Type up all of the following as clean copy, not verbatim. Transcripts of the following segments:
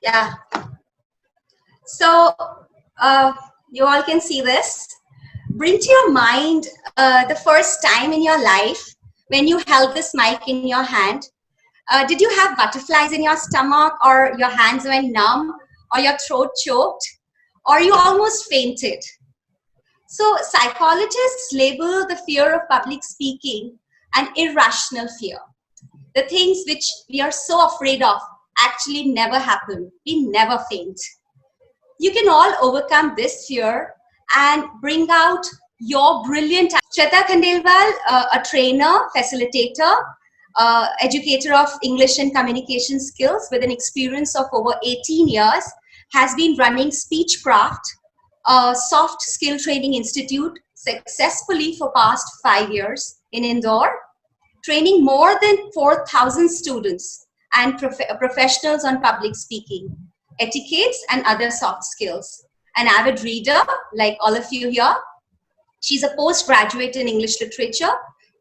Yeah. So you all can see this. Bring to your mind the first time in your life when you held this mic in your hand. Did you have butterflies in your stomach, or your hands went numb, or your throat choked, or you almost fainted? So psychologists label the fear of public speaking an irrational fear. The things which we are so afraid of actually never happen. We never faint. You can all overcome this fear and bring out your brilliant. Shweta Khandelwal, a trainer, facilitator, educator of English and communication skills with an experience of over 18 years, has been running Speechcraft, a soft skill training institute, successfully for past 5 years in Indore, training more than 4,000 students and professionals on public speaking, etiquettes, and other soft skills. An avid reader, like all of you here. She's a postgraduate in English literature,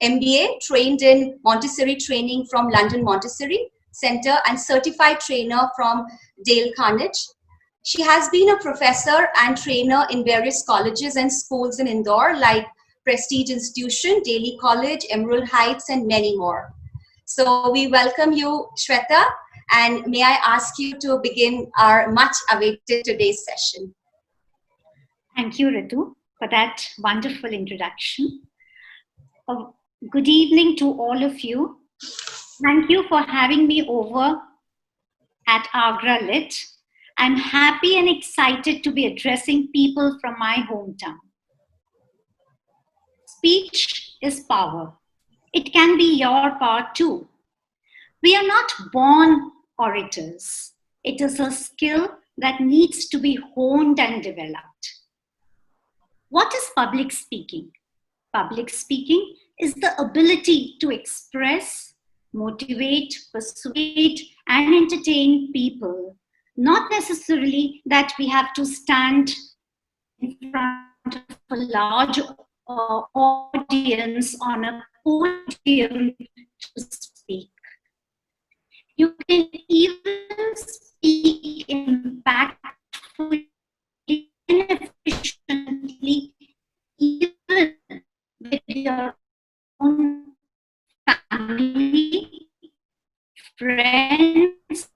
MBA, trained in Montessori training from London Montessori Center, and certified trainer from Dale Carnegie. She has been a professor and trainer in various colleges and schools in Indore, like Prestige Institution, Daly College, Emerald Heights, and many more. So we welcome you, Shweta, and may I ask you to begin our much awaited today's session. Thank you, Ritu, for that wonderful introduction. Good evening to all of you. Thank you for having me over at Agra Lit. I'm happy and excited to be addressing people from my hometown. Speech is power. It can be your power too. We are not born orators. It is a skill that needs to be honed and developed. What is public speaking? Public speaking is the ability to express, motivate, persuade, and entertain people. Not necessarily that we have to stand in front of a large audience on a podium to speak. You can even speak impactfully and efficiently, even with your own family, friends,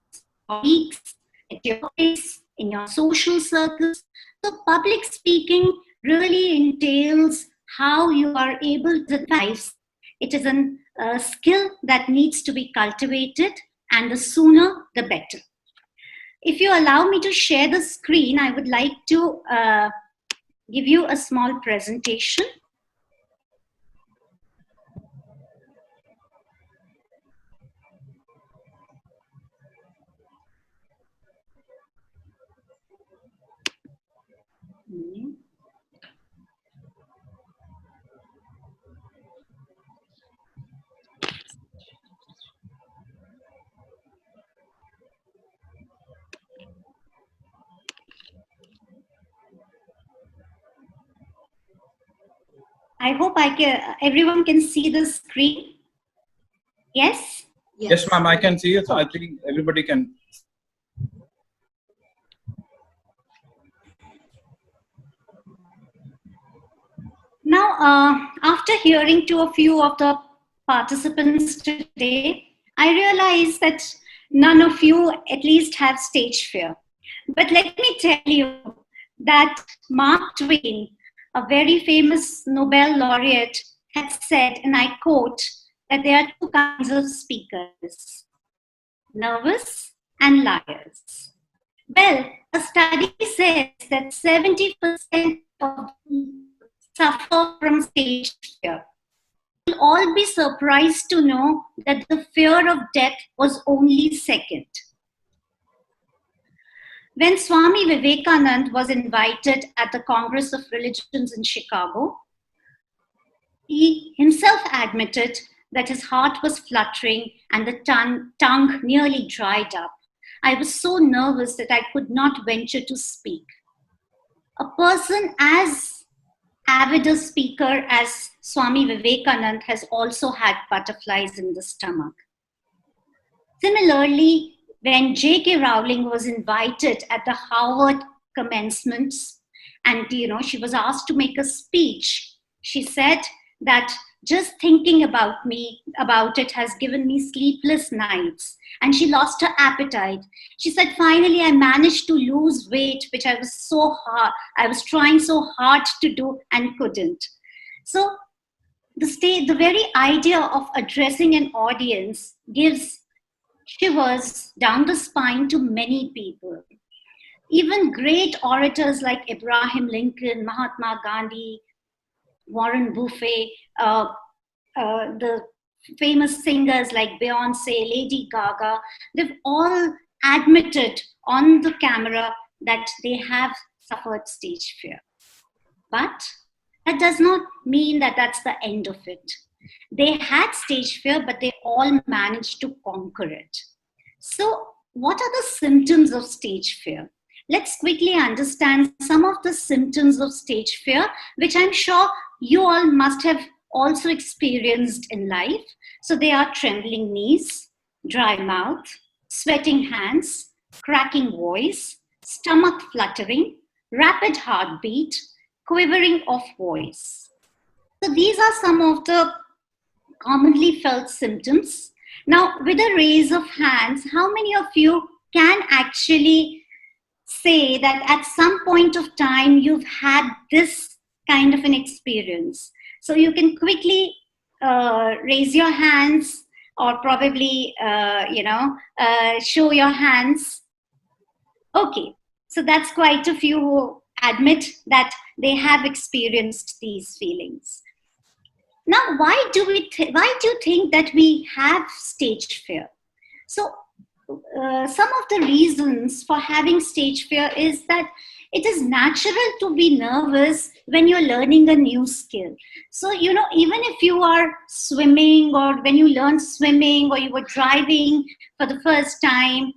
colleagues, at your place, in your social circles. So public speaking really entails how you are able to advise. It is a skill that needs to be cultivated, and the sooner the better. If you allow me to share the screen, I would like to give you a small presentation. I hope everyone can see the screen. Yes? Yes, ma'am, I can see it. So I think everybody can. Now, after hearing to a few of the participants today, I realize that none of you at least have stage fear. But let me tell you that Mark Twain, a very famous Nobel laureate, had said, and I quote, that there are two kinds of speakers, nervous and liars. Well, a study says that 70% of people suffer from stage fear. You'll all be surprised to know that the fear of death was only second. When Swami Vivekananda was invited at the Congress of Religions in Chicago, he himself admitted that his heart was fluttering and the tongue nearly dried up. I was so nervous that I could not venture to speak. A person as avid a speaker as Swami Vivekananda has also had butterflies in the stomach. Similarly, when J.K. Rowling was invited at the Harvard commencements, and she was asked to make a speech, she said that just thinking about it has given me sleepless nights, and she lost her appetite. She said, finally I managed to lose weight, which I was trying so hard to do and couldn't. So the very idea of addressing an audience gives shivers down the spine to many people. Even great orators like Abraham Lincoln, Mahatma Gandhi, Warren Buffett, the famous singers like Beyonce, Lady Gaga, they've all admitted on the camera that they have suffered stage fear. But that does not mean that that's the end of it. They had stage fear, but they all managed to conquer it. So, what are the symptoms of stage fear? Let's quickly understand some of the symptoms of stage fear, which I'm sure you all must have also experienced in life. So, they are trembling knees, dry mouth, sweating hands, cracking voice, stomach fluttering, rapid heartbeat, quivering of voice. So these are some of the commonly felt symptoms. Now, with a raise of hands, how many of you can actually say that at some point of time you've had this kind of an experience? So you can quickly raise your hands, or probably, show your hands. Okay, so that's quite a few who admit that they have experienced these feelings. Now, why do you think that we have stage fear? So, some of the reasons for having stage fear is that it is natural to be nervous when you're learning a new skill. So, even if you are swimming, or when you learn swimming, or you were driving for the first time,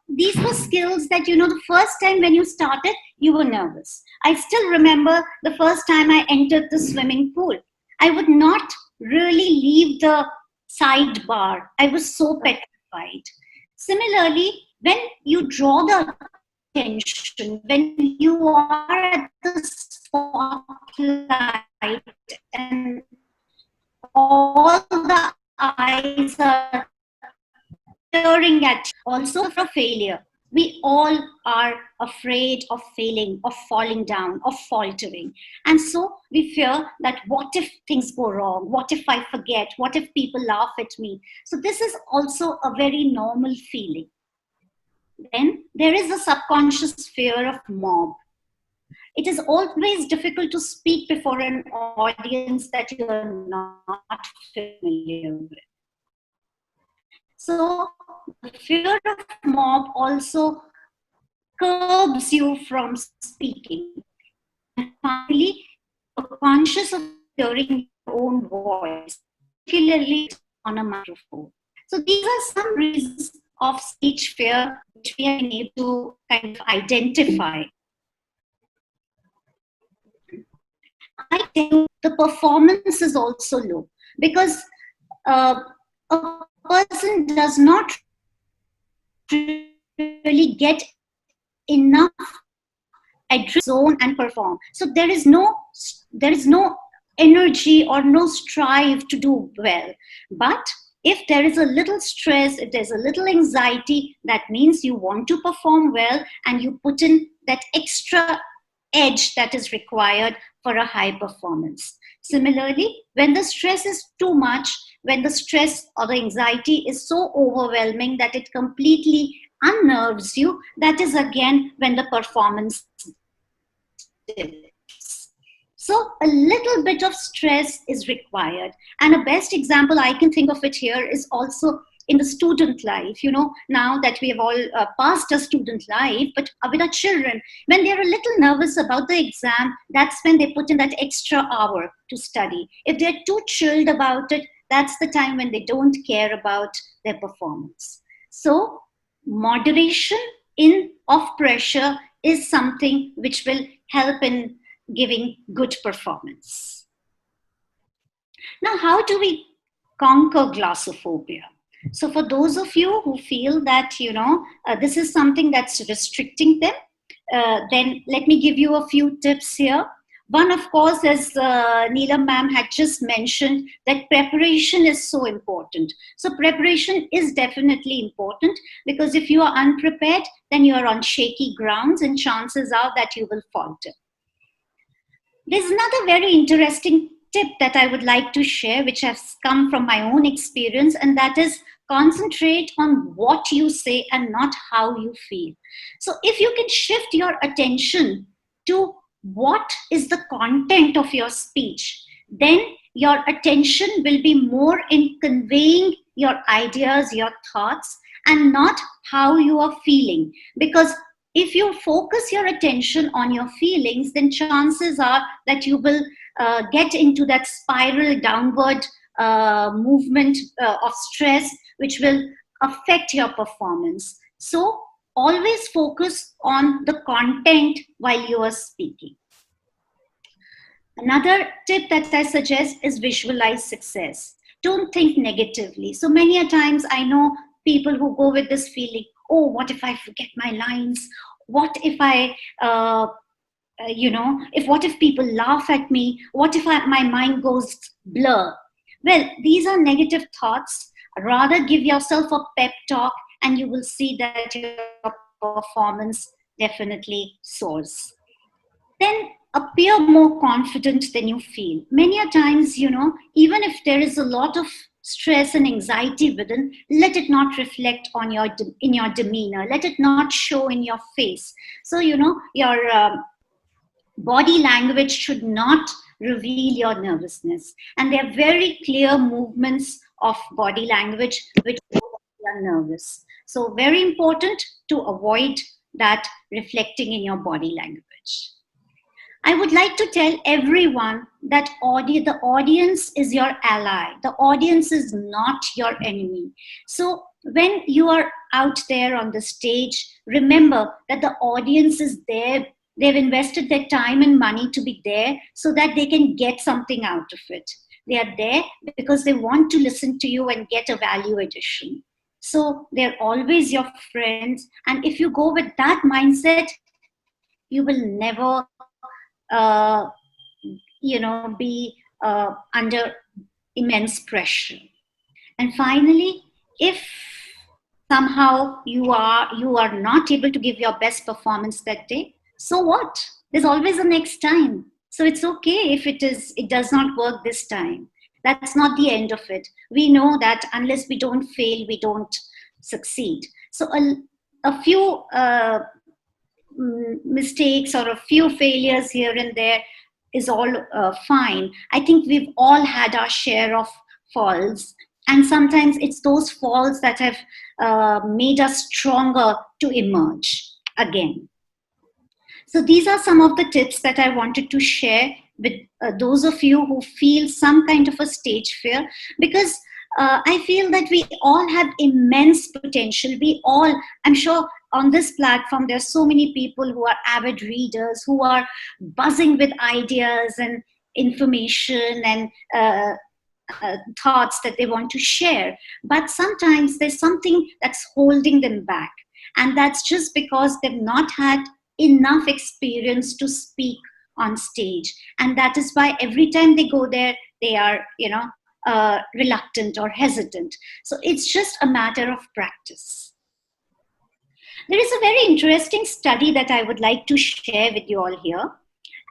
these were skills that, the first time when you started, you were nervous. I still remember the first time I entered the swimming pool. I would not really leave the sidebar. I was so petrified. Similarly, when you draw the attention, when you are at the spotlight and all the eyes are staring at you, also for failure. We all are afraid of failing, of falling down, of faltering. And so we fear that what if things go wrong? What if I forget? What if people laugh at me? So this is also a very normal feeling. Then there is the subconscious fear of mob. It is always difficult to speak before an audience that you are not familiar with. So the fear of mob also curbs you from speaking. And finally, you're conscious of hearing your own voice, particularly on a microphone. So these are some reasons of stage fear which we are able to kind of identify. I think the performance is also low because a person does not really get enough adrenaline zone and perform. So there is no energy or no strive to do well. But if there is a little stress, if there's a little anxiety, that means you want to perform well and you put in that extra edge that is required for a high performance. Similarly, when the stress is too much, when the stress or the anxiety is so overwhelming that it completely unnerves you, that is again when the performance dips. So a little bit of stress is required. And a best example I can think of it here is also in the student life. Now that we have all passed a student life, but with our children, when they're a little nervous about the exam, that's when they put in that extra hour to study. If they're too chilled about it, that's the time when they don't care about their performance. So moderation of pressure is something which will help in giving good performance. Now, how do we conquer glossophobia? So for those of you who feel that, this is something that's restricting them, then let me give you a few tips here. One, of course, as Neelam ma'am had just mentioned, that preparation is so important. So preparation is definitely important, because if you are unprepared, then you are on shaky grounds and chances are that you will falter. There's another very interesting tip that I would like to share, which has come from my own experience, and that is concentrate on what you say and not how you feel. So if you can shift your attention to what is the content of your speech, then your attention will be more in conveying your ideas, your thoughts, and not how you are feeling. Because if you focus your attention on your feelings, then chances are that you will get into that spiral downward movement of stress, which will affect your performance. So always focus on the content while you are speaking. Another tip that I suggest is visualize success. Don't think negatively. So many a times I know people who go with this feeling, oh, what if I forget my lines? What if I, what if people laugh at me? What if my mind goes blur? Well, these are negative thoughts. Rather give yourself a pep talk and you will see that your performance definitely soars. Then appear more confident than you feel. Many a times, even if there is a lot of stress and anxiety within, let it not reflect on in your demeanor. Let it not show in your face. So, your body language should not reveal your nervousness. And there are very clear movements of body language which show that you are nervous. So very important to avoid that reflecting in your body language. I would like to tell everyone that the audience is your ally. The audience is not your enemy. So when you are out there on the stage, remember that the audience is there. They've invested their time and money to be there so that they can get something out of it. They are there because they want to listen to you and get a value addition. So they're always your friends. And if you go with that mindset, you will never be under immense pressure. And finally, if somehow you are not able to give your best performance that day, so what? There's always a next time. So it's okay if it does not work this time. That's not the end of it. We know that unless we don't fail, we don't succeed. So a few mistakes or a few failures here and there is all fine. I think we've all had our share of falls, and sometimes it's those falls that have made us stronger to emerge again. So these are some of the tips that I wanted to share with those of you who feel some kind of a stage fear, because I feel that we all have immense potential. I'm sure on this platform, there are so many people who are avid readers, who are buzzing with ideas and information and thoughts that they want to share. But sometimes there's something that's holding them back. And that's just because they've not had enough experience to speak on stage. And that is why every time they go there, they are, reluctant or hesitant. So it's just a matter of practice. There is a very interesting study that I would like to share with you all here.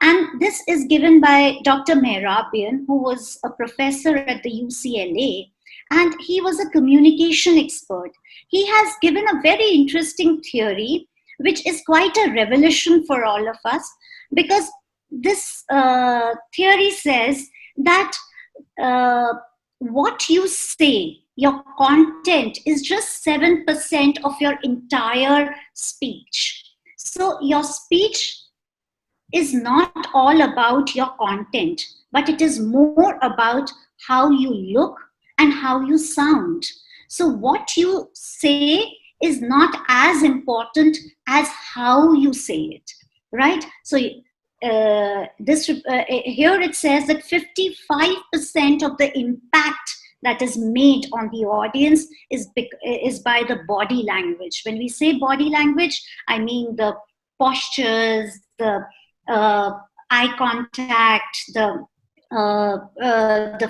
And this is given by Dr. Mehrabian, who was a professor at the UCLA, and he was a communication expert. He has given a very interesting theory, which is quite a revelation for all of us, because this theory says that what you say, your content, is just 7% of your entire speech. So your speech is not all about your content, but it is more about how you look and how you sound. So what you say is not as important as how you say it, right? So here it says that 55% of the impact that is made on the audience is by the body language. When we say body language, I mean the postures, the eye contact, the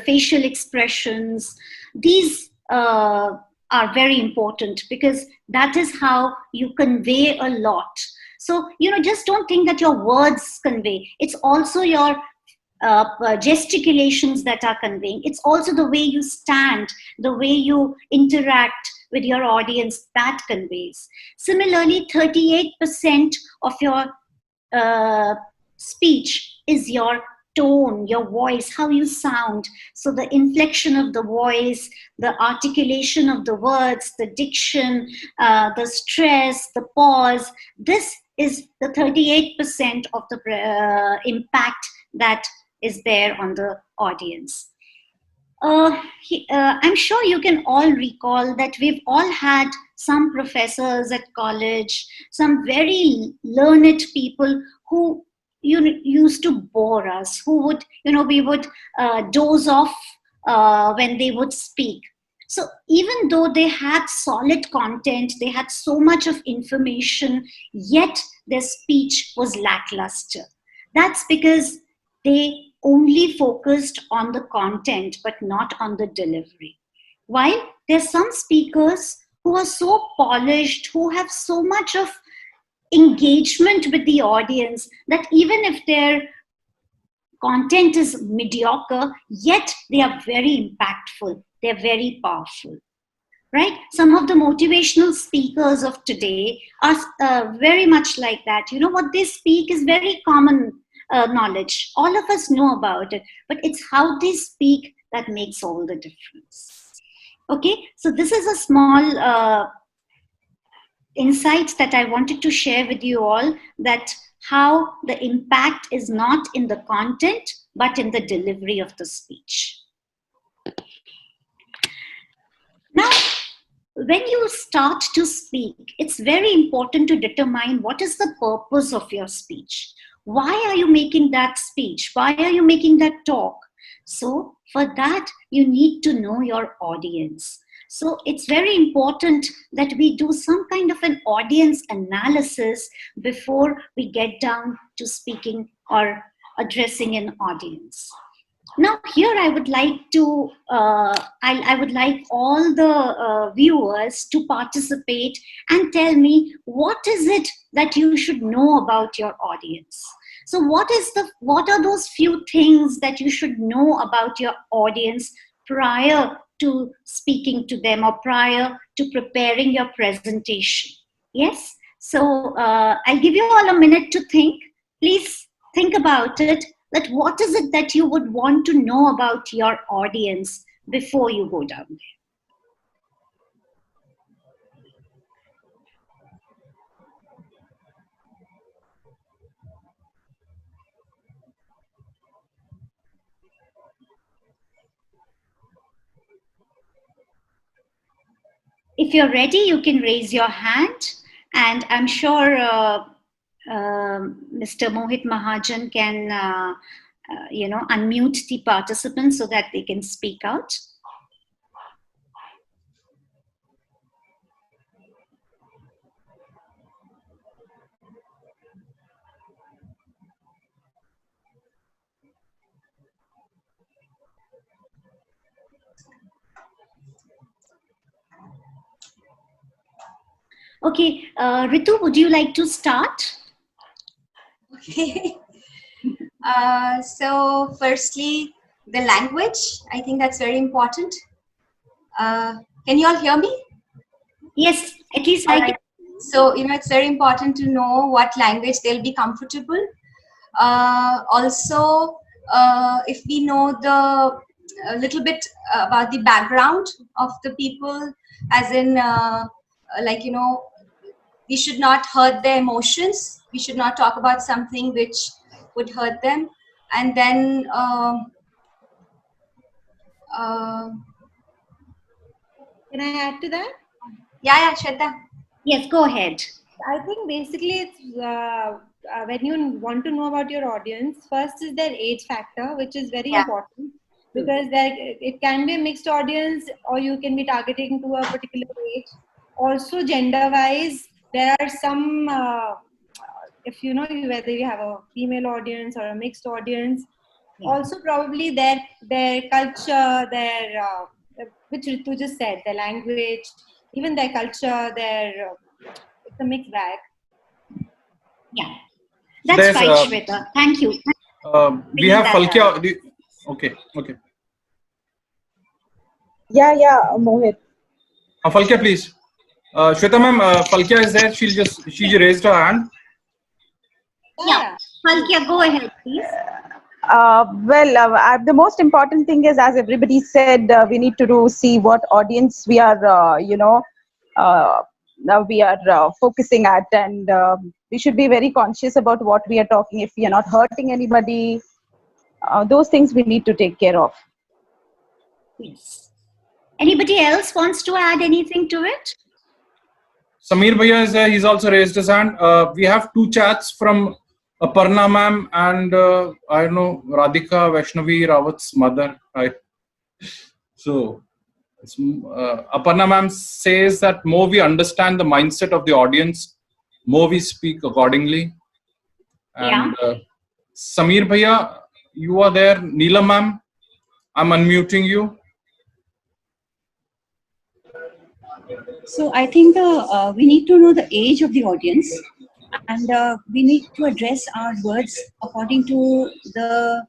facial expressions. These are very important because that is how you convey a lot. So, just don't think that your words convey. It's also your gesticulations that are conveying. It's also the way you stand, the way you interact with your audience, that conveys. Similarly, 38% of your speech is your tone, your voice, how you sound. So the inflection of the voice, the articulation of the words, the diction, the stress, the pause, this is the 38% of the impact that is there on the audience. I'm sure you can all recall that we've all had some professors at college, some very learned people who used to bore us, who would, we would doze off when they would speak. So even though they had solid content, they had so much of information, yet their speech was lackluster. That's because they only focused on the content but not on the delivery. While there's some speakers who are so polished, who have so much of engagement with the audience that even if their content is mediocre, yet they are very impactful, they're very powerful. Right? Some of the motivational speakers of today are very much like that. What they speak is very common knowledge. All of us know about it, but it's how they speak that makes all the difference. Okay, so this is a small insight that I wanted to share with you all, that how the impact is not in the content, but in the delivery of the speech. Now, when you start to speak, it's very important to determine what is the purpose of your speech. Why are you making that speech? Why are you making that talk? So for that, you need to know your audience. So it's very important that we do some kind of an audience analysis before we get down to speaking or addressing an audience. Now here I would like to, I would like all the viewers to participate and tell me what is it that you should know about your audience. So what are those few things that you should know about your audience prior to speaking to them or prior to preparing your presentation? Yes, so I'll give you all a minute to think. Please think about it, that what is it that you would want to know about your audience before you go down there. If you're ready, you can raise your hand, and I'm sure Mr. Mohit Mahajan can unmute the participants so that they can speak out. Okay, Ritu, would you like to start? Okay. So firstly, the language, I think that's very important. Can you all hear me? Yes, at least I can. So, it's very important to know what language they'll be comfortable. Also, if we know a little bit about the background of the people, as in, we should not hurt their emotions. We should not talk about something which would hurt them. And then, can I add to that? Yeah, Shraddha. Yes, go ahead. I think basically it's when you want to know about your audience, first is their age factor, which is very important, because it can be a mixed audience, or you can be targeting to a particular age. Also, gender-wise, there are some. If you know whether you have a female audience or a mixed audience, also probably their culture, their which Ritu just said, their language, even their culture, it's a mixed bag. Yeah, that's There's, right, Shweta. Thank you. we have that Falkia. Okay. Yeah, Mohit. Falkia, please. Shweta ma'am, Falkia is there. She raised her hand. Yeah, Falkia, go ahead, please. The most important thing is, as everybody said, we need to see what audience we are, now we are focusing at, and we should be very conscious about what we are talking. If we are not hurting anybody, those things we need to take care of. Yes. Anybody else wants to add anything to it? Samir Bhaiya is there. He's also raised his hand. We have two chats from Aparna ma'am and I don't know, Radhika Vaishnavi Rawat's mother. So Aparna ma'am says that more we understand the mindset of the audience, more we speak accordingly. And Samir Bhaiya, you are there. Neela ma'am, I'm unmuting you. So I think we need to know the age of the audience, and we need to address our words according to the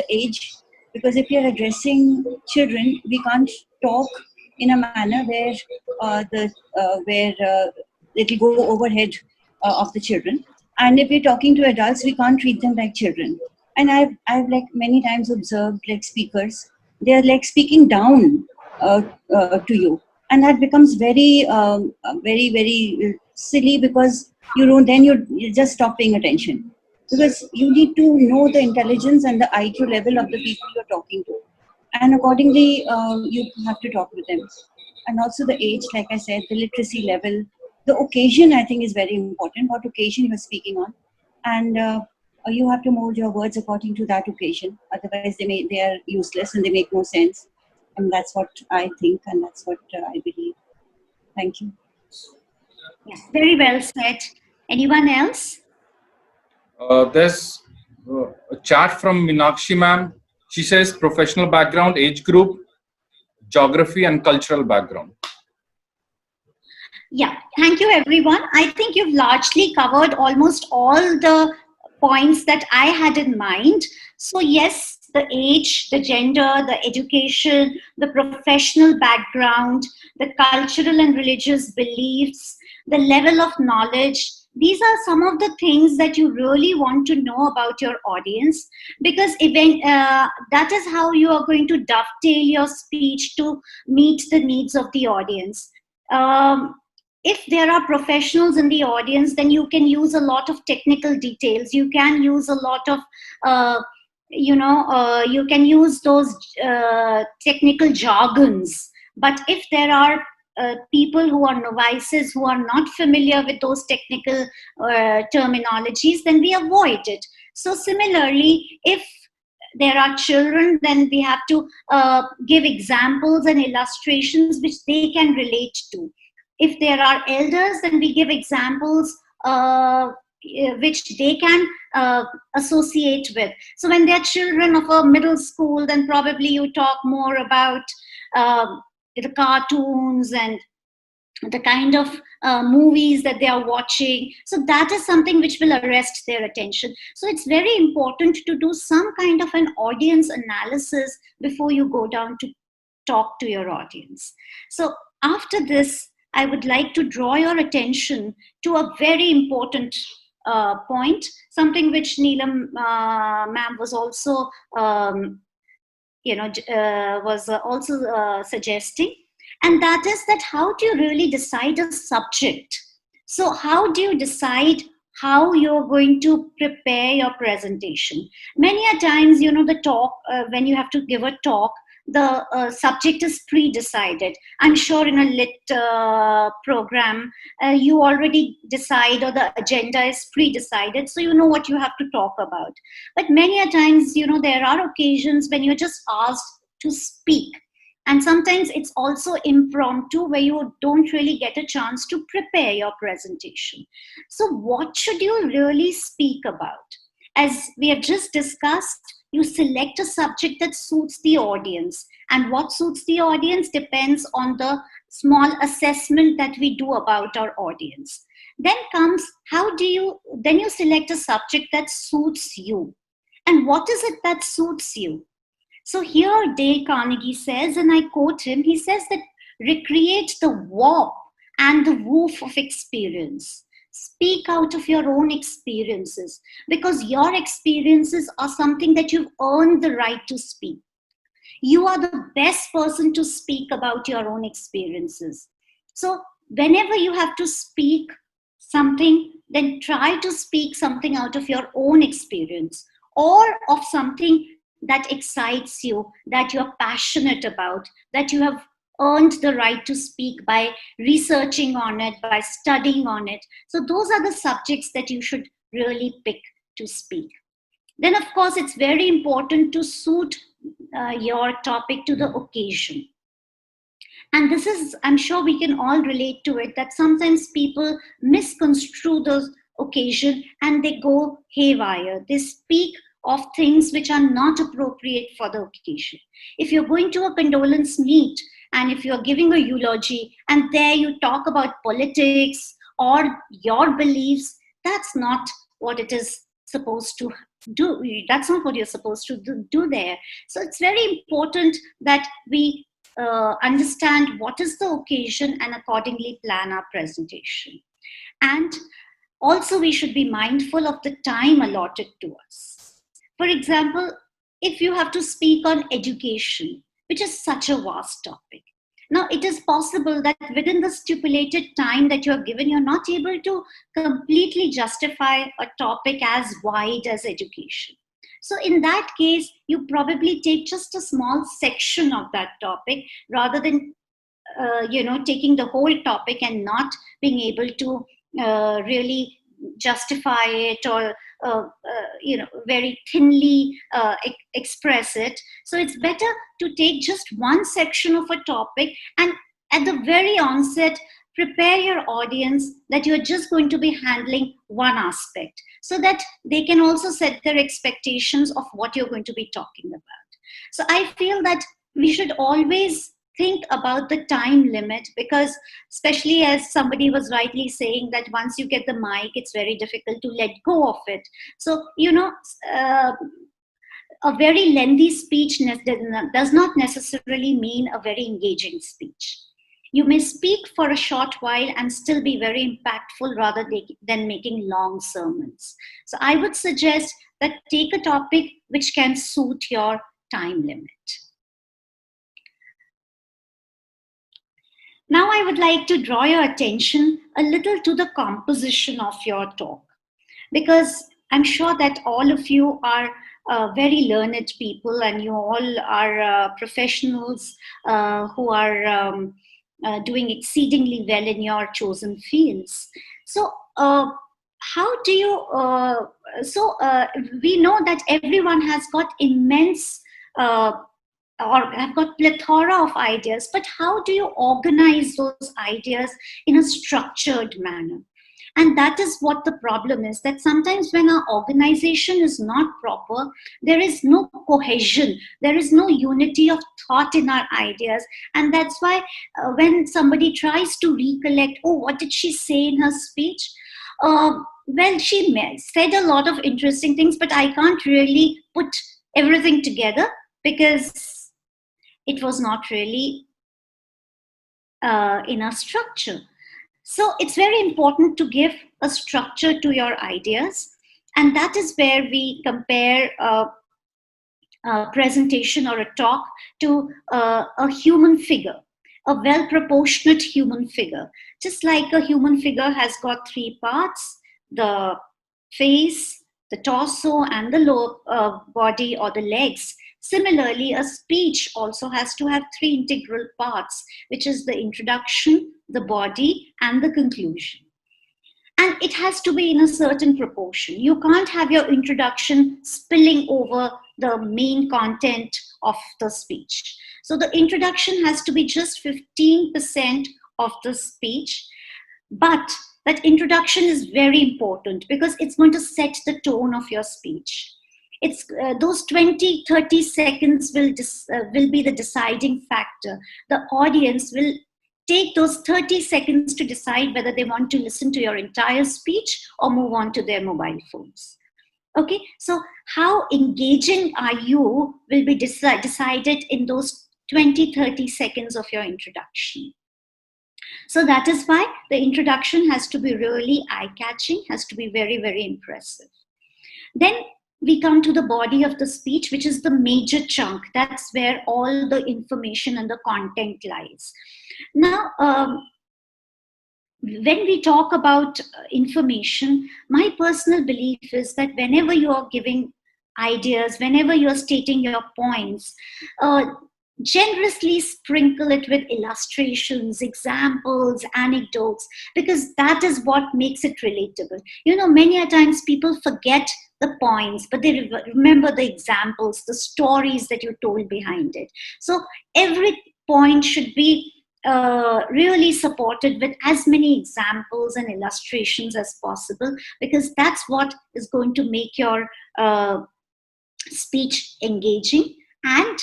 age. Because if you're addressing children, we can't talk in a manner where it'll go overhead of the children. And if we're talking to adults, we can't treat them like children. And I've like many times observed like speakers, they're like speaking down to you. And that becomes very, very silly, because you're just stop paying attention, because you need to know the intelligence and the IQ level of the people you're talking to, and accordingly you have to talk with them. And also the age, like I said, the literacy level, the occasion, I think is very important. What occasion you're speaking on, and you have to mold your words according to that occasion. Otherwise, they are useless and they make no sense. And that's what I think, and that's what I believe. Thank you. Yeah, very well said. Anyone else? There's a chat from Meenakshi ma'am. She says professional background, age group, geography and cultural background. Yeah, thank you everyone. I think you've largely covered almost all the points that I had in mind. So yes, the age, the gender, the education, the professional background, the cultural and religious beliefs, the level of knowledge. These are some of the things that you really want to know about your audience, because that is how you are going to dovetail your speech to meet the needs of the audience. If there are professionals in the audience, then you can use a lot of technical details. You can use a lot of you can use those technical jargons. But if there are people who are novices, who are not familiar with those technical terminologies, then we avoid it. So similarly, if there are children, then we have to give examples and illustrations which they can relate to. If there are elders, then we give examples which they can associate with. So when they're children of a middle school, then probably you talk more about the cartoons and the kind of movies that they are watching. So that is something which will arrest their attention. So it's very important to do some kind of an audience analysis before you go down to talk to your audience. So after this, I would like to draw your attention to a very important point, something which Neelam ma'am was also, suggesting, and that is that how do you really decide a subject? So how do you decide how you're going to prepare your presentation? Many a times, the talk, when you have to give a talk, the subject is pre-decided. I'm sure in a lit program, you already decide, or the agenda is pre-decided, so you know what you have to talk about. But many a times, there are occasions when you're just asked to speak. And sometimes it's also impromptu, where you don't really get a chance to prepare your presentation. So what should you really speak about? As we have just discussed, you select a subject that suits the audience. And what suits the audience depends on the small assessment that we do about our audience. Then comes, then you select a subject that suits you. And what is it that suits you? So here Dale Carnegie says, and I quote him, he says that recreate the warp and the woof of experience. Speak out of your own experiences, because your experiences are something that you've earned the right to speak. You are the best person to speak about your own experiences. So whenever you have to speak something, then try to speak something out of your own experience, or of something that excites you, that you're passionate about, that you have earned the right to speak by researching on it, by studying on it. So those are the subjects that you should really pick to speak. Then, of course, it's very important to suit your topic to the occasion. And this is, I'm sure we can all relate to it, that sometimes people misconstrue the occasion and they go haywire. They speak of things which are not appropriate for the occasion. If you're going to a condolence meet, and if you're giving a eulogy, and there you talk about politics or your beliefs, that's not what it is supposed to do. That's not what you're supposed to do there. So it's very important that we understand what is the occasion and accordingly plan our presentation. And also we should be mindful of the time allotted to us. For example, if you have to speak on education, which is such a vast topic. Now, it is possible that within the stipulated time that you're given, you're not able to completely justify a topic as wide as education. So in that case, you probably take just a small section of that topic, rather than taking the whole topic and not being able to really justify it, or very thinly express it. So it's better to take just one section of a topic, and at the very onset prepare your audience that you're just going to be handling one aspect, so that they can also set their expectations of what you're going to be talking about. So I feel that we should always think about the time limit, because especially as somebody was rightly saying, that once you get the mic, it's very difficult to let go of it. So, a very lengthy speech does not necessarily mean a very engaging speech. You may speak for a short while and still be very impactful, rather than making long sermons. So I would suggest that take a topic which can suit your time limit. Now I would like to draw your attention a little to the composition of your talk, because I'm sure that all of you are very learned people, and you all are professionals who are doing exceedingly well in your chosen fields. So how do you, we know that everyone has got immense or have got plethora of ideas, but how do you organize those ideas in a structured manner? And that is what the problem is, that sometimes when our organization is not proper, there is no cohesion, there is no unity of thought in our ideas. And that's why when somebody tries to recollect, oh, what did she say in her speech? Well, she said a lot of interesting things, but I can't really put everything together, because it was not really in a structure. So it's very important to give a structure to your ideas. And that is where we compare a presentation or a talk to a human figure, a well-proportionate human figure. Just like a human figure has got three parts: the face, the torso and the lower body or the legs. Similarly, a speech also has to have three integral parts, which is the introduction, the body, and the conclusion. And it has to be in a certain proportion. You can't have your introduction spilling over the main content of the speech. So the introduction has to be just 15% of the speech, but that introduction is very important because it's going to set the tone of your speech. It's those 20-30 seconds will be the deciding factor. The audience will take those 30 seconds to decide whether they want to listen to your entire speech or move on to their mobile phones. Okay, so how engaging are you will be decided in those 20-30 seconds of your introduction. So that is why the introduction has to be really eye-catching, has to be very, very impressive. Then we come to the body of the speech, which is the major chunk. That's where all the information and the content lies. Now, when we talk about information, my personal belief is that whenever you are giving ideas, whenever you are stating your points, generously sprinkle it with illustrations, examples, anecdotes, because that is what makes it relatable. You know, many a times people forget the points, but they remember the examples, the stories that you told behind it. So every point should be really supported with as many examples and illustrations as possible, because that's what is going to make your speech engaging and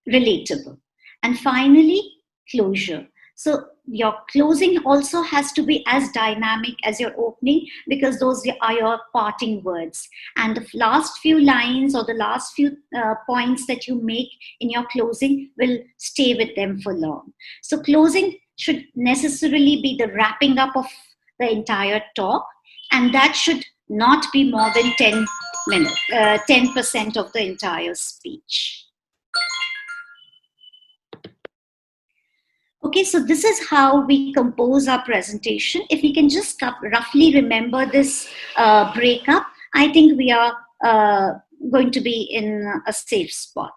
relatable. And finally, closure. So your closing also has to be as dynamic as your opening, because those are your parting words. And the last few lines or the last few points that you make in your closing will stay with them for long. So closing should necessarily be the wrapping up of the entire talk, and that should not be more than 10 minutes, 10% of the entire speech. Okay, so this is how we compose our presentation. If we can just roughly remember this breakup, I think we are going to be in a safe spot.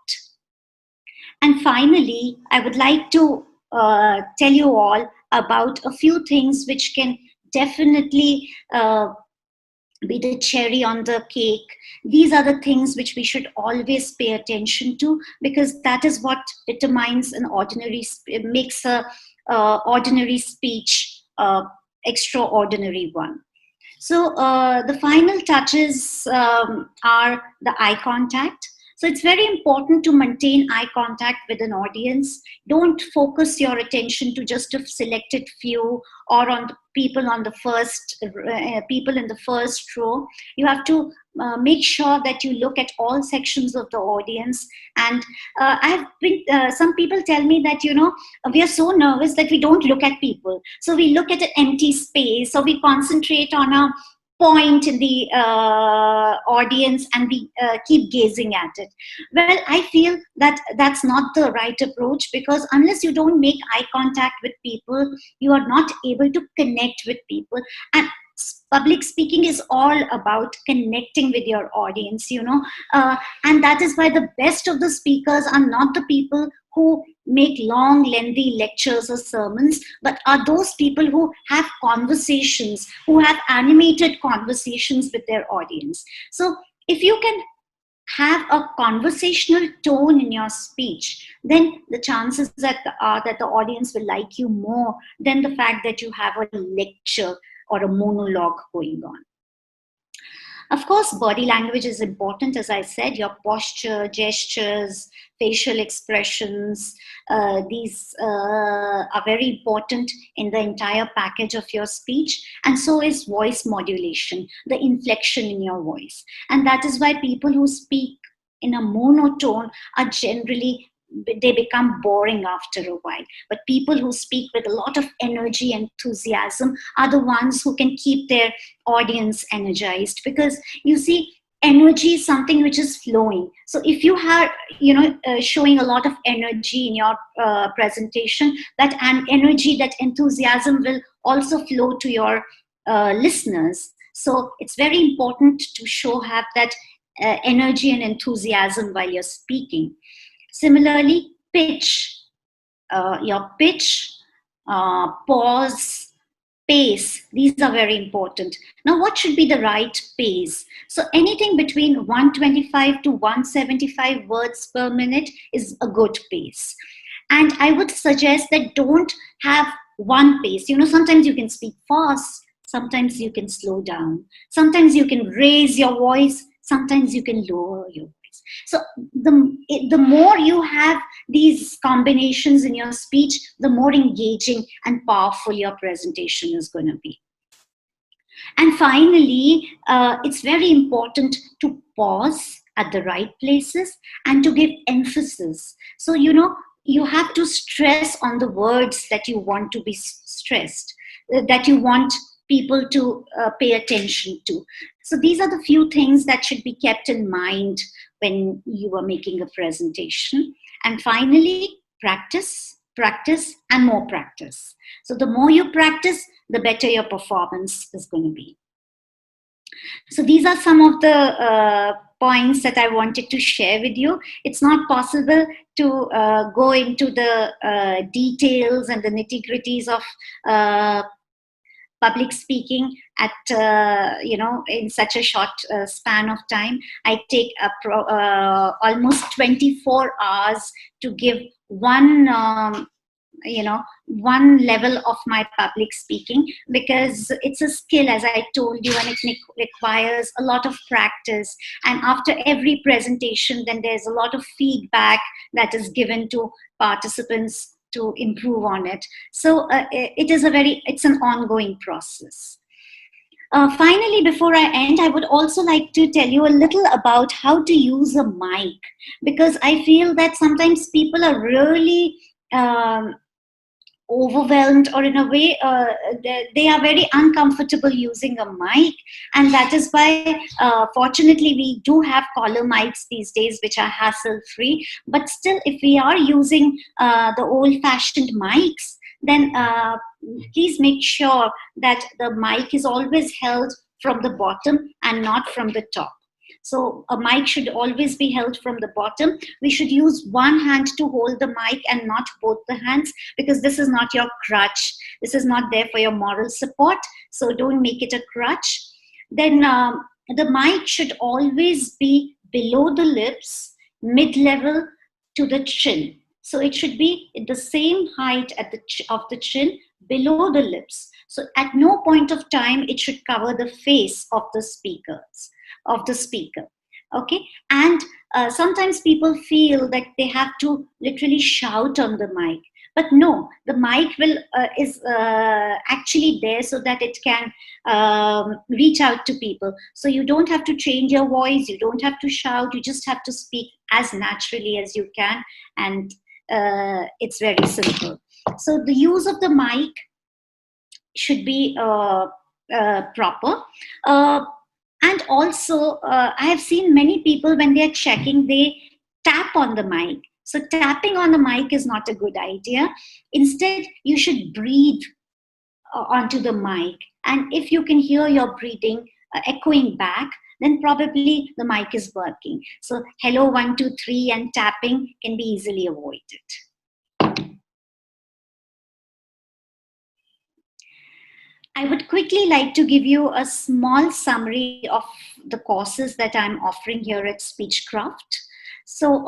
And finally, I would like to tell you all about a few things which can definitely be the cherry on the cake. These are the things which we should always pay attention to, because that is what determines an ordinary, makes a ordinary speech extraordinary one. So the final touches are the eye contact. So it's very important to maintain eye contact with an audience. Don't focus your attention to just a selected few or on the people on the first people in the first row. You have to make sure that you look at all sections of the audience. And I've been some people tell me that, you know, we are so nervous that we don't look at people. So we look at an empty space, or we concentrate on a point in the audience and we keep gazing at it. Well, I feel that that's not the right approach, because unless you don't make eye contact with people, you are not able to connect with people. And public speaking is all about connecting with your audience, you know, and that is why the best of the speakers are not the people who make long, lengthy lectures or sermons, but are those people who have conversations, who have animated conversations with their audience. So if you can have a conversational tone in your speech, then the chances are that the audience will like you more than the fact that you have a lecture or a monologue going on. Of course, body language is important. As I said, your posture, gestures, facial expressions, these are very important in the entire package of your speech. And so is voice modulation, the inflection in your voice. And that is why people who speak in a monotone are generally, they become boring after a while. But people who speak with a lot of energy and enthusiasm are the ones who can keep their audience energized, because you see, energy is something which is flowing. So if you have, showing a lot of energy in your presentation, that energy, that enthusiasm will also flow to your listeners. So it's very important to have that energy and enthusiasm while you're speaking. Similarly, your pitch, pause, pace, these are very important. Now, what should be the right pace? So anything between 125 to 175 words per minute is a good pace. And I would suggest that don't have one pace. Sometimes you can speak fast, sometimes you can slow down, sometimes you can raise your voice, sometimes you can lower your voice. So the more you have these combinations in your speech, the more engaging and powerful your presentation is going to be. And finally, it's very important to pause at the right places and to give emphasis. So, you have to stress on the words that you want to be stressed, that you want people to pay attention to. So these are the few things that should be kept in mind when you are making a presentation. And finally, practice, and more practice. So the more you practice, the better your performance is going to be. So these are some of the points that I wanted to share with you. It's not possible to go into the details and the nitty-gritties of public speaking at in such a short span of time. I take almost 24 hours to give one level of my public speaking, because it's a skill, as I told you, and it requires a lot of practice. And after every presentation, then there's a lot of feedback that is given to participants to improve on it. So it's an ongoing process. Finally, before I end, I would also like to tell you a little about how to use a mic, because I feel that sometimes people are really overwhelmed, or in a way they are very uncomfortable using a mic, and that is why fortunately we do have collar mics these days which are hassle free. But still, if we are using the old fashioned mics, then please make sure that the mic is always held from the bottom and not from the top. So a mic should always be held from the bottom. We should use one hand to hold the mic and not both the hands, because this is not your crutch. This is not there for your moral support. So don't make it a crutch. Then the mic should always be below the lips, mid-level to the chin. So it should be at the same height at of the chin, below the lips. So at no point of time it should cover the face of the speaker. Okay, and sometimes people feel that they have to literally shout on the mic, but no, the mic is actually there so that it can reach out to people. So you don't have to change your voice, you don't have to shout, you just have to speak as naturally as you can, and it's very simple. So the use of the mic should be proper. And also, I have seen many people, when they're checking, they tap on the mic. So tapping on the mic is not a good idea. Instead, you should breathe onto the mic. And if you can hear your breathing echoing back, then probably the mic is working. So hello, 1, 2, 3, and tapping can be easily avoided. I would quickly like to give you a small summary of the courses that I'm offering here at Speechcraft. So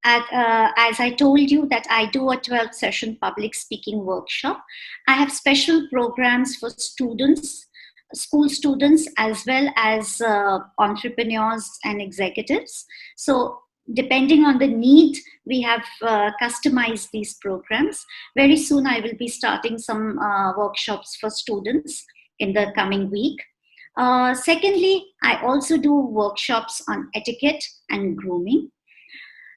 as I told you that I do a 12 session public speaking workshop. I have special programs for students, school students, as well as entrepreneurs and executives. So depending on the need, we have customized these programs. Very soon I will be starting some workshops for students in the coming week. Secondly, I also do workshops on etiquette and grooming.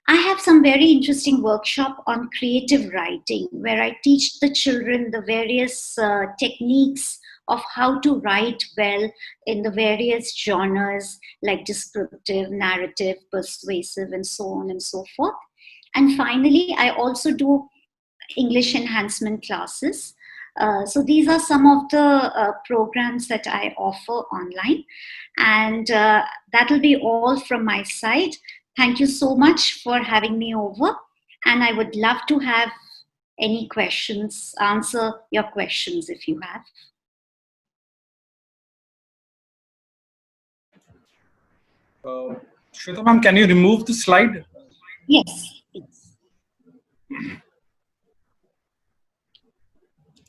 I have some very interesting workshop on creative writing, where I teach the children the various techniques of how to write well in the various genres like descriptive, narrative, persuasive, and so on and so forth. And finally, I also do English enhancement classes. So these are some of the programs that I offer online, and that will be all from my side. Thank you so much for having me over, and I would love to have any questions, answer your questions if you have. Shweta ma'am, can you remove the slide? Yes.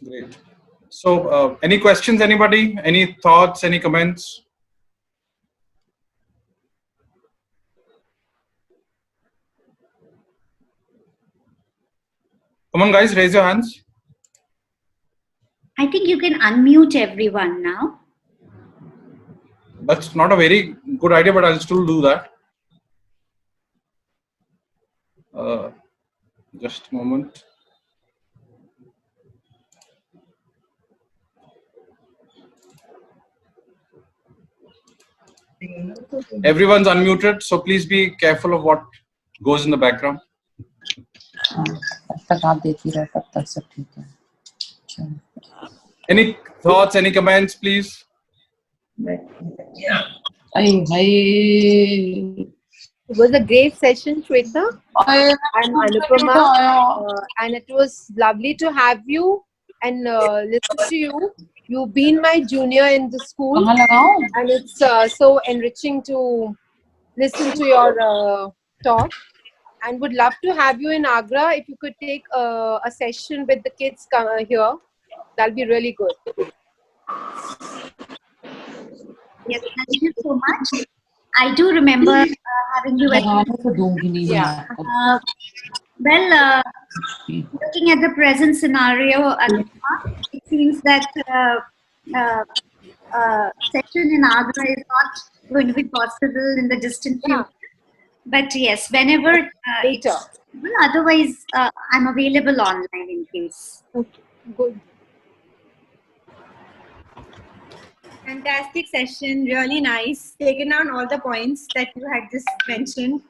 Great. So, any questions, anybody? Any thoughts, any comments? Come on, guys, raise your hands. I think you can unmute everyone now. That's not a very good idea, but I'll still do that. Just a moment. Everyone's unmuted, so please be careful of what goes in the background. Any thoughts, any comments, please? It was a great session, Shweta. I'm Anupama, and it was lovely to have you and listen to you. You've been my junior in the school, and it's so enriching to listen to your talk. And would love to have you in Agra. If you could take a session with the kids here, that'll be really good. Yes, thank you so much. I do remember having you at looking at the present scenario, it seems that session in Agra is not going to be possible in the distant future. But yes, whenever later. Otherwise, I'm available online in case. Okay, good. Fantastic session, really nice. Taken down all the points that you had just mentioned.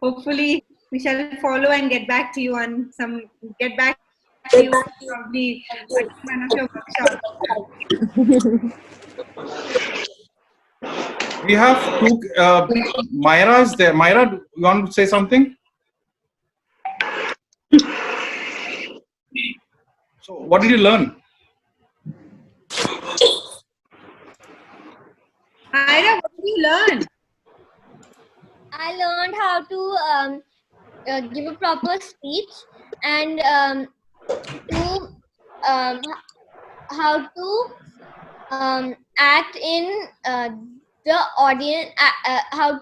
Hopefully, we shall follow and get back to you on some. Get back to you probably at one of your workshops. We have two. Myra is there. Myra, you want to say something? So, what did you learn? Myra, what did you learn? I learned how to give a proper speech and how to act in the audience. How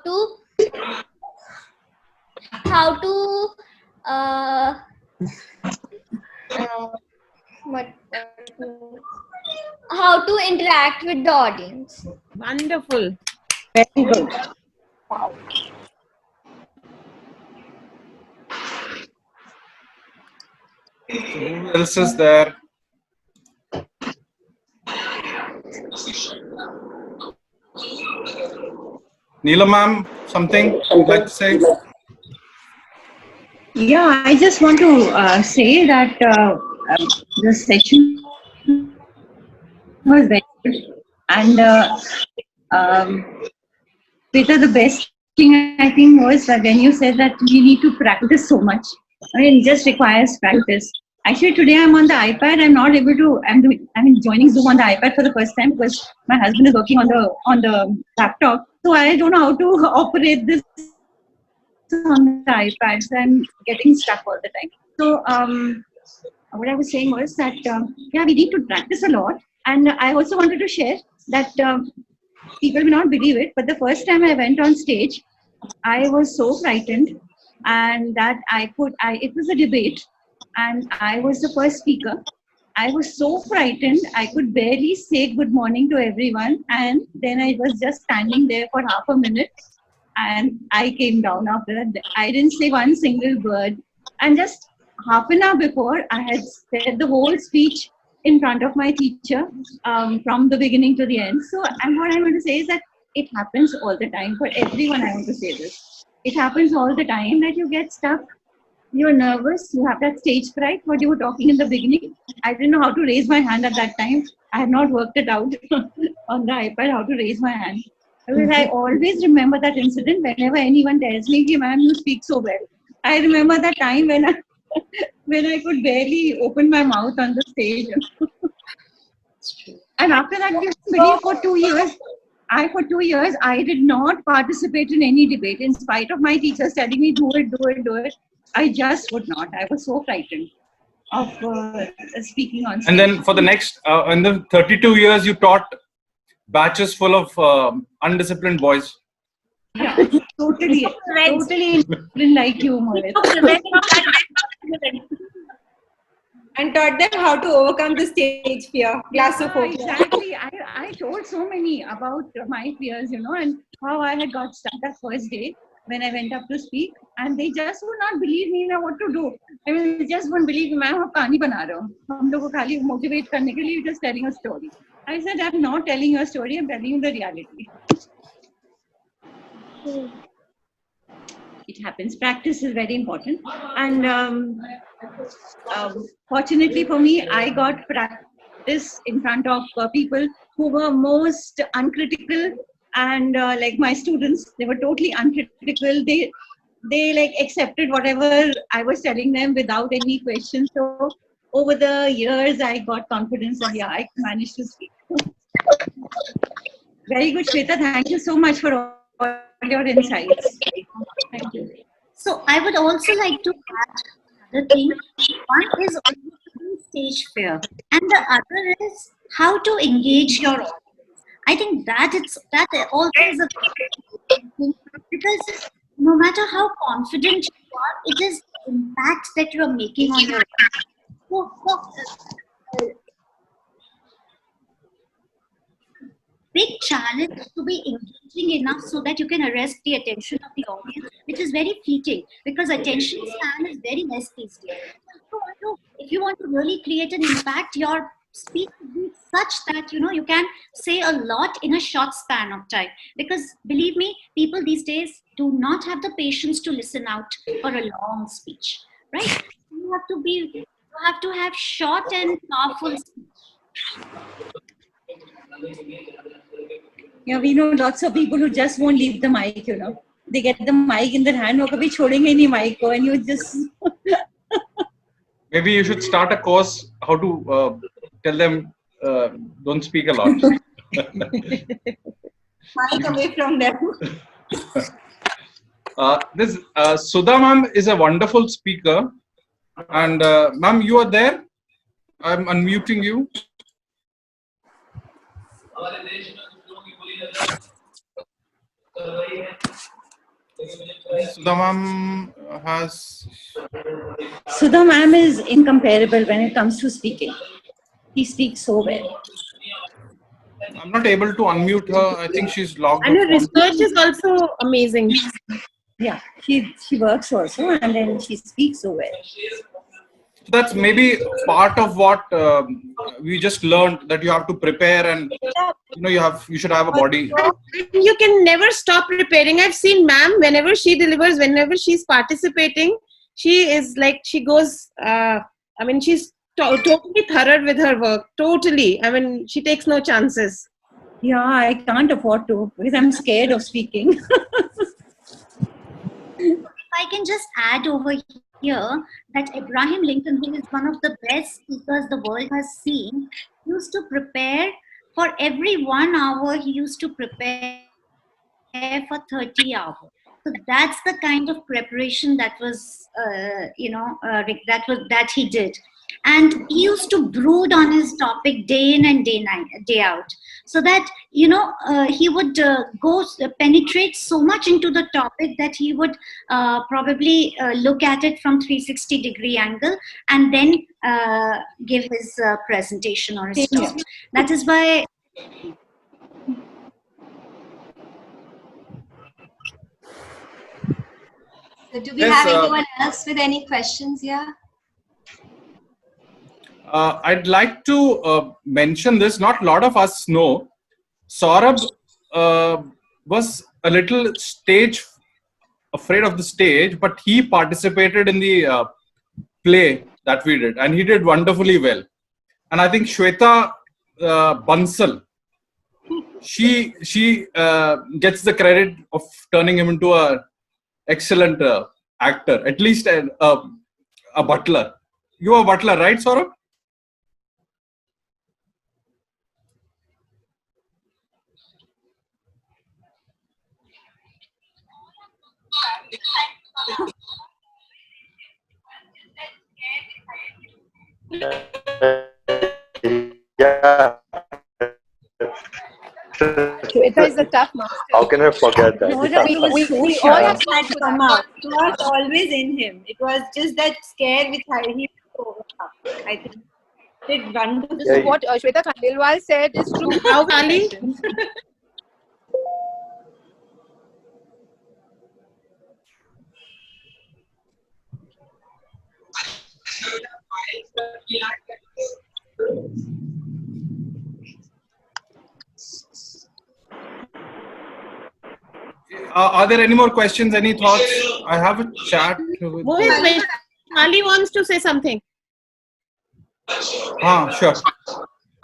to interact with the audience. Wonderful. Very good. Wow. Who else is there? Neela ma'am, something you'd like to say? Yeah, I just want to say that the session was very good, and Peter, the best thing I think was that when you said that we need to practice so much. I mean, it just requires practice. Actually, today I'm on the iPad. I'm not able to. I'm joining Zoom on the iPad for the first time because my husband is working on the laptop. So I don't know how to operate this on the iPad. So I'm getting stuck all the time. So what I was saying was that yeah, we need to practice a lot. And I also wanted to share that people will not believe it, but the first time I went on stage, I was so frightened, and that it was a debate, and I was the first speaker. I was so frightened, I could barely say good morning to everyone, and then I was just standing there for half a minute, and I came down after that. I didn't say one single word, and just half an hour before, I had said the whole speech in front of my teacher from the beginning to the end. So, and what I want to say is that it happens all the time for everyone. I want to say this. It happens all the time that you get stuck you're nervous, you have that stage fright, what you were talking in the beginning. I didn't know how to raise my hand at that time. I had not worked it out on the iPad how to raise my hand. Because I always remember that incident whenever anyone tells me, "Ki, ma'am, you speak so well." I remember that time when I when I could barely open my mouth on the stage. And after that, you believe for 2 years, for 2 years, I did not participate in any debate. In spite of my teachers telling me, do it, do it, do it, I just would not. I was so frightened of speaking on stage. And then for the next, in the 32 years, you taught batches full of undisciplined boys. Yeah, totally like you, Mohit. And taught them how to overcome the stage fear, glossophobia. Exactly. I told so many about my fears, and how I had got stuck that first day when I went up to speak, and they just would not believe me now what to do. I mean, they just wouldn't believe me. "Ma'am, आप कहानी बना रहे हो? हम लोगों को खाली motivate करने के लिए, you're just telling a story." I said, "I'm not telling you a story. I'm telling you the reality." It happens. Practice is very important, and fortunately for me, I got practice in front of people who were most uncritical, and like my students, they were totally uncritical. They like accepted whatever I was telling them without any questions. So over the years, I got confidence that yeah, I managed to speak. Very good, Shweta. Thank you so much for all your insights. Thank you. So I would also like to add another thing. One is overcoming stage fear, and the other is how to engage your audience. I think that also is a thing, because no matter how confident you are, it is the impact that you are making on your big challenge to be engaging enough so that you can arrest the attention of the audience, which is very fleeting because attention span is very less these days. If you want to really create an impact, your speech should be such that you can say a lot in a short span of time. Because believe me, people these days do not have the patience to listen out for a long speech, right? You have to have short and powerful speech. Yeah, we know lots of people who just won't leave the mic, They get the mic in their hand, wo kabhi chhodenge nahi mic ko, and you just... Maybe you should start a course how to tell them don't speak a lot. Mic away from them. This Sudha ma'am is a wonderful speaker. And ma'am, you are there? I'm unmuting you. Sudha ma'am Sudha ma'am is incomparable when it comes to speaking. He speaks so well. I'm not able to unmute her. I think she's logged And out. her research is also amazing. Yeah, she works also, and then she speaks so well. That's maybe part of what we just learned, that you have to prepare, and you should have a body. You can never stop preparing. I've seen ma'am, whenever she delivers, whenever she's participating, she is like, she goes, she's totally thorough with her work. Totally. She takes no chances. Yeah, I can't afford to because I'm scared of speaking. If I can just add over here that Abraham Lincoln, who is one of the best speakers the world has seen, used to prepare for every 1 hour. He used to prepare for 30 hours. So that's the kind of preparation that was, that he did. And he used to brood on his topic day in and day out, so that he would penetrate so much into the topic that he would probably look at it from 360-degree angle and then give his presentation or his talk. That is why. So do we have anyone else with any questions here? I'd like to mention this. Not a lot of us know. Saurabh was a little stage afraid of the stage, but he participated in the play that we did, and he did wonderfully well. And I think Shweta Bansal, she gets the credit of turning him into a excellent actor, at least a butler. You are a butler, right, Saurabh? Yeah. Shweta is a tough master. How can I forget that? We All all had have to fun with come that. out. It was always in him. It was just that scare which he overcome. I think did wonderful. This is what Shweta Khandelwal said is true. How Ali? Are there any more questions? Any thoughts? I have a chat. Wait. Ali wants to say something. Sure.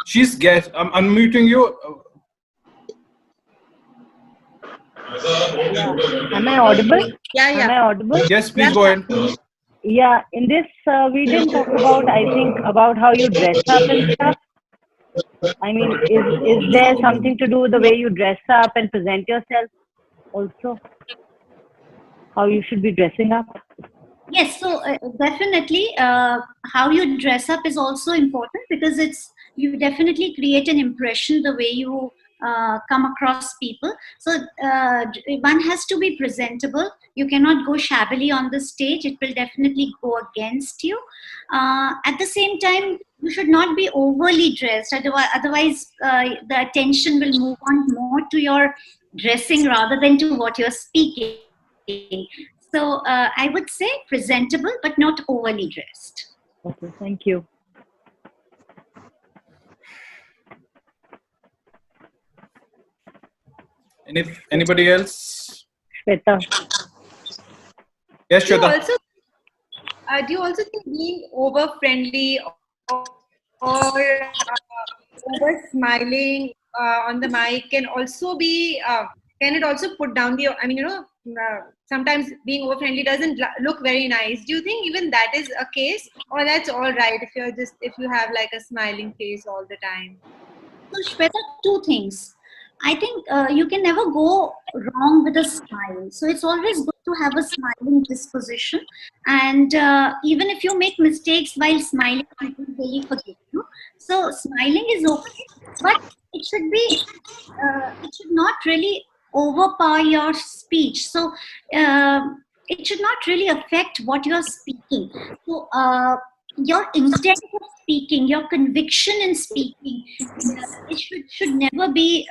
She's guest. I'm unmuting you. Am I audible? Yeah, Am I audible? Yes, please go ahead. Yeah, in this we didn't talk about, I think, about how you dress up and stuff. I mean, is there something to do with the way you dress up and present yourself also? How you should be dressing up? Yes, so definitely how you dress up is also important, because you definitely create an impression the way you come across people. So one has to be presentable. You cannot go shabbily on the stage. It will definitely go against you. At the same time, you should not be overly dressed. Otherwise the attention will move on more to your dressing rather than to what you're speaking. So I would say presentable, but not overly dressed. Okay, thank you. Anybody else? Shweta. Yes, Do you Shweta. also think being over friendly or over smiling on the mic can also be can it also put down the, I mean, sometimes being over friendly doesn't look very nice. Do you think even that is a case, or that's all right if you have like a smiling face all the time? So Shweta, two things. I think you can never go wrong with a smile. So it's always good to have a smiling disposition. And even if you make mistakes while smiling, people really forgive you. So smiling is okay, but it should not really overpower your speech. So it should not really affect what you're speaking. So your intent of speaking, your conviction in speaking, it should never be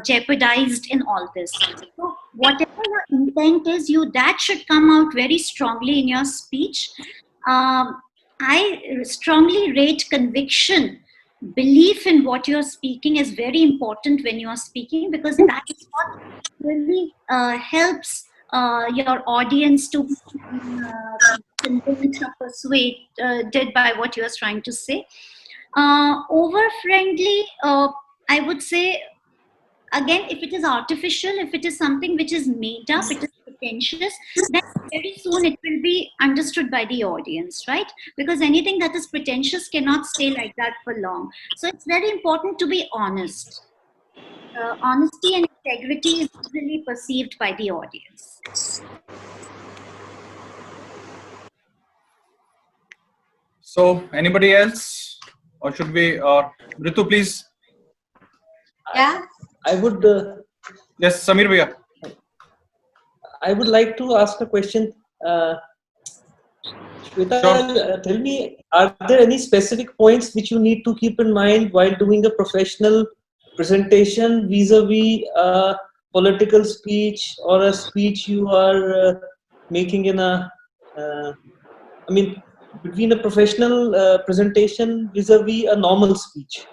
jeopardized in all this. So whatever your intent is, that should come out very strongly in your speech. I strongly rate conviction. Belief in what you're speaking is very important when you're speaking, because that is what really helps your audience to convince or persuaded by what you're trying to say. Over friendly, I would say, again, if it is artificial, if it is something which is made up, it is pretentious, then very soon it will be understood by the audience, right? Because anything that is pretentious cannot stay like that for long. So it's very important to be honest. Honesty and integrity is really perceived by the audience. So, anybody else? Or should we, Ritu, please? Yeah. I would. Yes, Samir Bhaiya. I would like to ask a question. Shweta, Sure. Tell me, are there any specific points which you need to keep in mind while doing a professional presentation vis-a-vis a political speech or a speech you are making in a, between a professional presentation vis-a-vis a normal speech,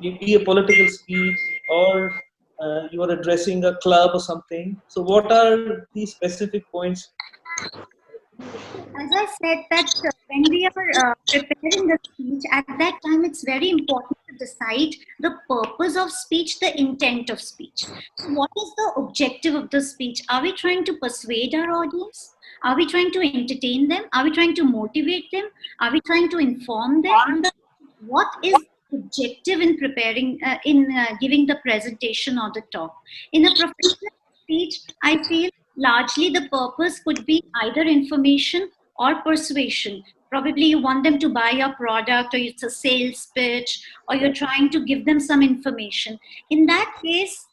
maybe a political speech or you are addressing a club or something. So what are the specific points? As I said that when we are preparing the speech, at that time it's very important to decide the purpose of speech, the intent of speech. So what is the objective of the speech? Are we trying to persuade our audience? Are we trying to entertain them? Are we trying to motivate them? Are we trying to inform them? What is the objective in preparing, giving the presentation or the talk? In a professional speech, I feel largely the purpose could be either information or persuasion. Probably you want them to buy your product, or it's a sales pitch, or you're trying to give them some information. In that case,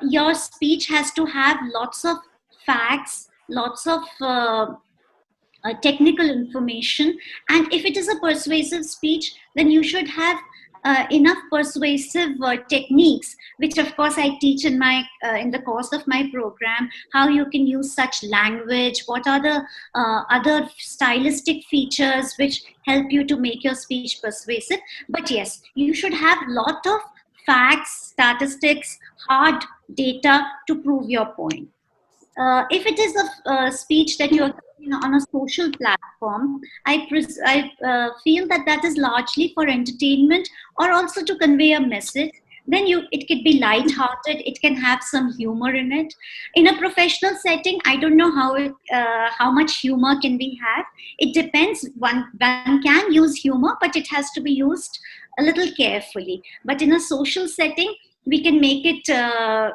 your speech has to have lots of facts, lots of technical information. And if it is a persuasive speech, then you should have enough persuasive techniques, which of course I teach in my in the course of my program, how you can use such language, what are the other stylistic features which help you to make your speech persuasive. But yes, you should have lot of facts, statistics, hard data to prove your point. If it is a speech that you're on a social platform, I feel that is largely for entertainment or also to convey a message. Then it could be light-hearted. It can have some humor in it. In a professional setting, I don't know how much humor can we have. It depends. One can use humor, but it has to be used a little carefully. But in a social setting, we can make it, a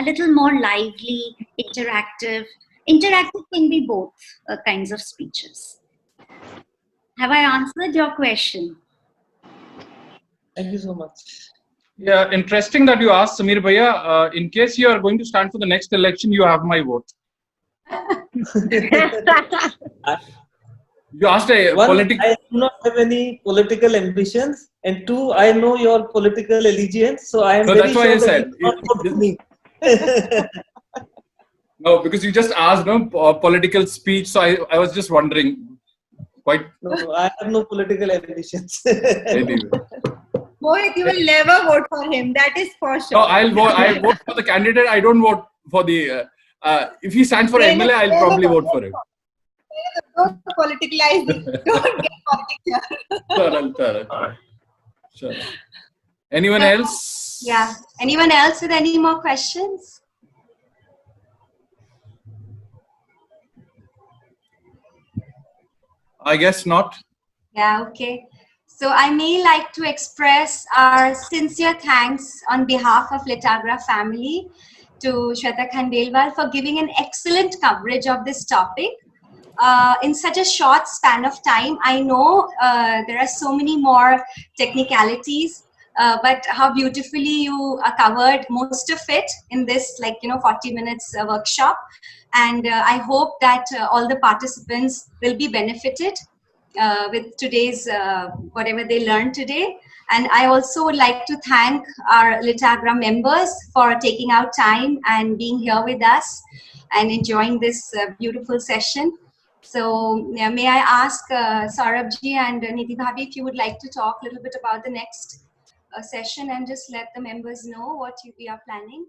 little more lively, interactive. Interactive can be both kinds of speeches. Have I answered your question? Thank you so much. Yeah, interesting that you asked, Sameer Bhaiya. In case you are going to stand for the next election, you have my vote. You asked a political. I do not have any political ambitions, and two, I know your political allegiance, so I am very that's why sure I that said. you will not vote with me. No, because you just asked political speech, so I was just wondering. Quite. No, I have no political ambitions. Anyway. Mohit, you will never vote for him. That is for sure. No, I'll vote for the candidate. I don't vote for the. If he stands for MLA, I'll probably vote for him. Don't politicalize. Don't get politics here. Sure. Anyone else? Yeah. Anyone else with any more questions? I guess not. Yeah, okay. So I may like to express our sincere thanks on behalf of Litagra family to Shweta Khandelwal for giving an excellent coverage of this topic. In such a short span of time, I know there are so many more technicalities, but how beautifully you covered most of it in this 40 minutes workshop. And I hope that all the participants will be benefited with today's, whatever they learned today. And I also would like to thank our Litagra members for taking out time and being here with us and enjoying this beautiful session. So yeah, may I ask Saurabh-ji and Nidhi Bhabhi if you would like to talk a little bit about the next session and just let the members know what we are planning.